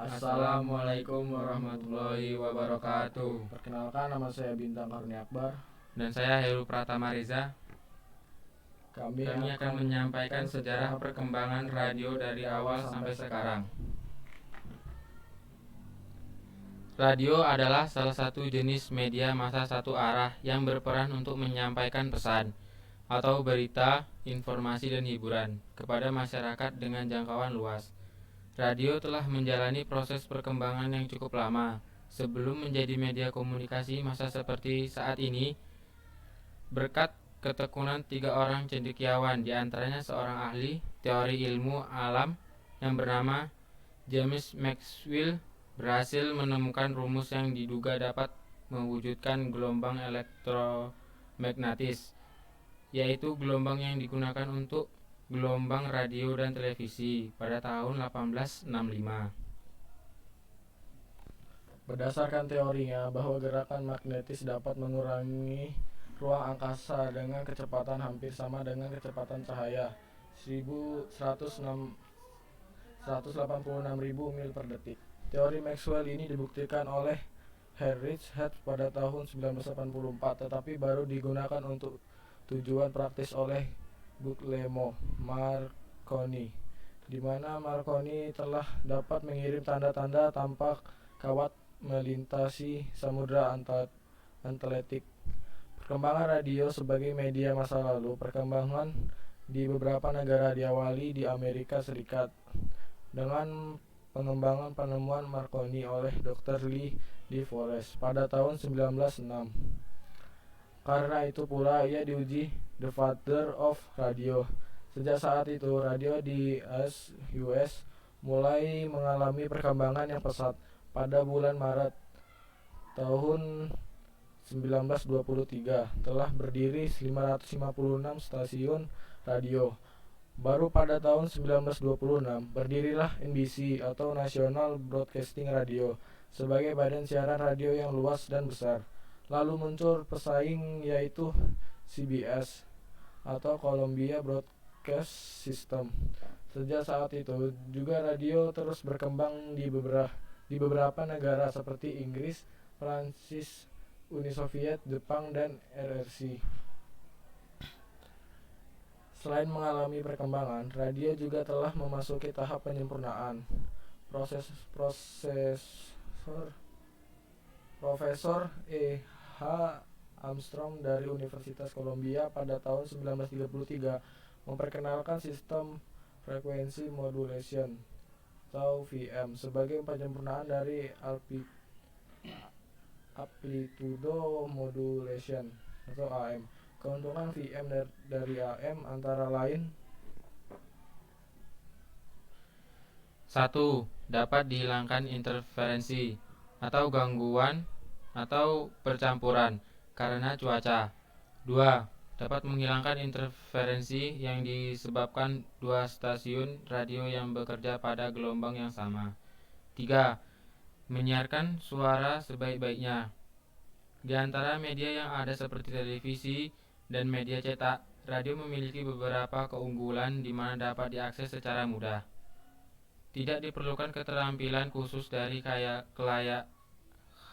Assalamualaikum warahmatullahi wabarakatuh. Perkenalkan, nama saya Bintang Karunia Akbar. Dan saya Heru Pratama Reza. Kami akan menyampaikan sejarah perkembangan radio dari awal sampai sekarang. Radio adalah salah satu jenis media massa satu arah yang berperan untuk menyampaikan pesan atau berita, informasi dan hiburan kepada masyarakat dengan jangkauan luas. Radio telah menjalani proses perkembangan yang cukup lama sebelum menjadi media komunikasi massa seperti saat ini, berkat ketekunan 3 orang cendekiawan, diantaranya seorang ahli teori ilmu alam yang bernama James Maxwell berhasil menemukan rumus yang diduga dapat mewujudkan gelombang elektromagnetis, yaitu gelombang yang digunakan untuk gelombang radio dan televisi pada tahun 1865. Berdasarkan teorinya bahwa gerakan magnetis dapat mengurangi ruang angkasa dengan kecepatan hampir sama dengan kecepatan cahaya 186.000 mil per detik. Teori Maxwell ini dibuktikan oleh Heinrich Hertz pada tahun 1984, tetapi baru digunakan untuk tujuan praktis oleh Guglielmo Marconi, di mana Marconi telah dapat mengirim tanda-tanda tanpa kawat melintasi samudra Atlantik. Perkembangan radio sebagai media masa lalu. Perkembangan di beberapa negara diawali di Amerika Serikat dengan pengembangan penemuan Marconi oleh Dr. Lee de Forest pada tahun 1906. Karena itu pula ia diuji the father of radio. Sejak saat itu, radio di US mulai mengalami perkembangan yang pesat. Pada bulan Maret tahun 1923 telah berdiri 556 stasiun radio. Baru pada tahun 1926 berdirilah NBC atau National Broadcasting Radio sebagai badan siaran radio yang luas dan besar. Lalu muncul pesaing yaitu CBS atau Columbia Broadcast System. Sejak saat itu juga radio terus berkembang di beberapa negara seperti Inggris, Prancis, Uni Soviet, Jepang, dan RRC. Selain mengalami perkembangan, radio juga telah memasuki tahap penyempurnaan. Profesor E.H. Armstrong dari Universitas Columbia pada tahun 1933 memperkenalkan sistem frekuensi modulation atau VM sebagai penyempurnaan dari amplitude modulation atau AM. Keuntungan VM dari AM antara lain: 1. Dapat dihilangkan interferensi atau gangguan atau percampuran karena cuaca. 2. Dapat menghilangkan interferensi yang disebabkan dua stasiun radio yang bekerja pada gelombang yang sama. 3. Menyiarkan suara sebaik-baiknya. Di antara media yang ada seperti televisi dan media cetak, radio memiliki beberapa keunggulan di mana dapat diakses secara mudah. Tidak diperlukan keterampilan khusus dari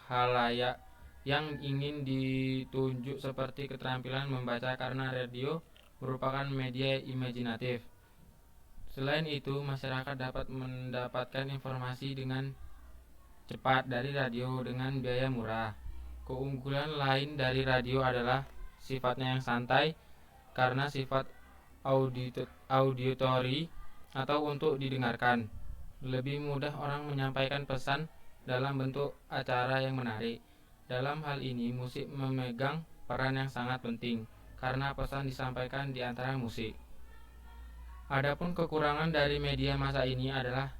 halayak yang ingin ditunjuk seperti keterampilan membaca karena radio merupakan media imajinatif. Selain itu, masyarakat dapat mendapatkan informasi dengan cepat dari radio dengan biaya murah. Keunggulan lain dari radio adalah sifatnya yang santai karena sifat auditory atau untuk didengarkan. Lebih mudah orang menyampaikan pesan dalam bentuk acara yang menarik. Dalam hal ini, musik memegang peran yang sangat penting karena pesan disampaikan di antara musik. Adapun kekurangan dari media massa ini adalah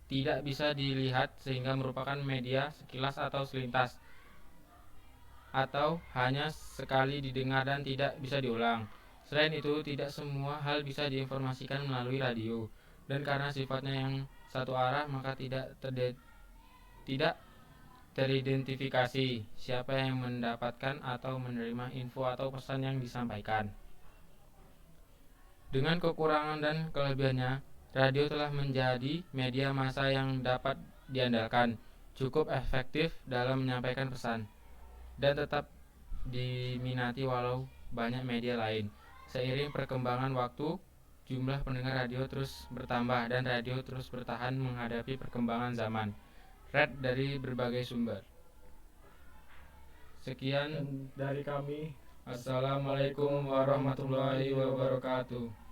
tidak bisa dilihat sehingga merupakan media sekilas atau selintas, atau hanya sekali didengar dan tidak bisa diulang. Selain itu, tidak semua hal bisa diinformasikan melalui radio, dan karena sifatnya yang satu arah maka tidak teridentifikasi siapa yang mendapatkan atau menerima info atau pesan yang disampaikan. Dengan kekurangan dan kelebihannya, radio telah menjadi media massa yang dapat diandalkan, cukup efektif dalam menyampaikan pesan, dan tetap diminati walau banyak media lain. Seiring perkembangan waktu, jumlah pendengar radio terus bertambah dan radio terus bertahan menghadapi perkembangan zaman. Red dari berbagai sumber. Sekian, Dan dari kami, Assalamualaikum warahmatullahi wabarakatuh.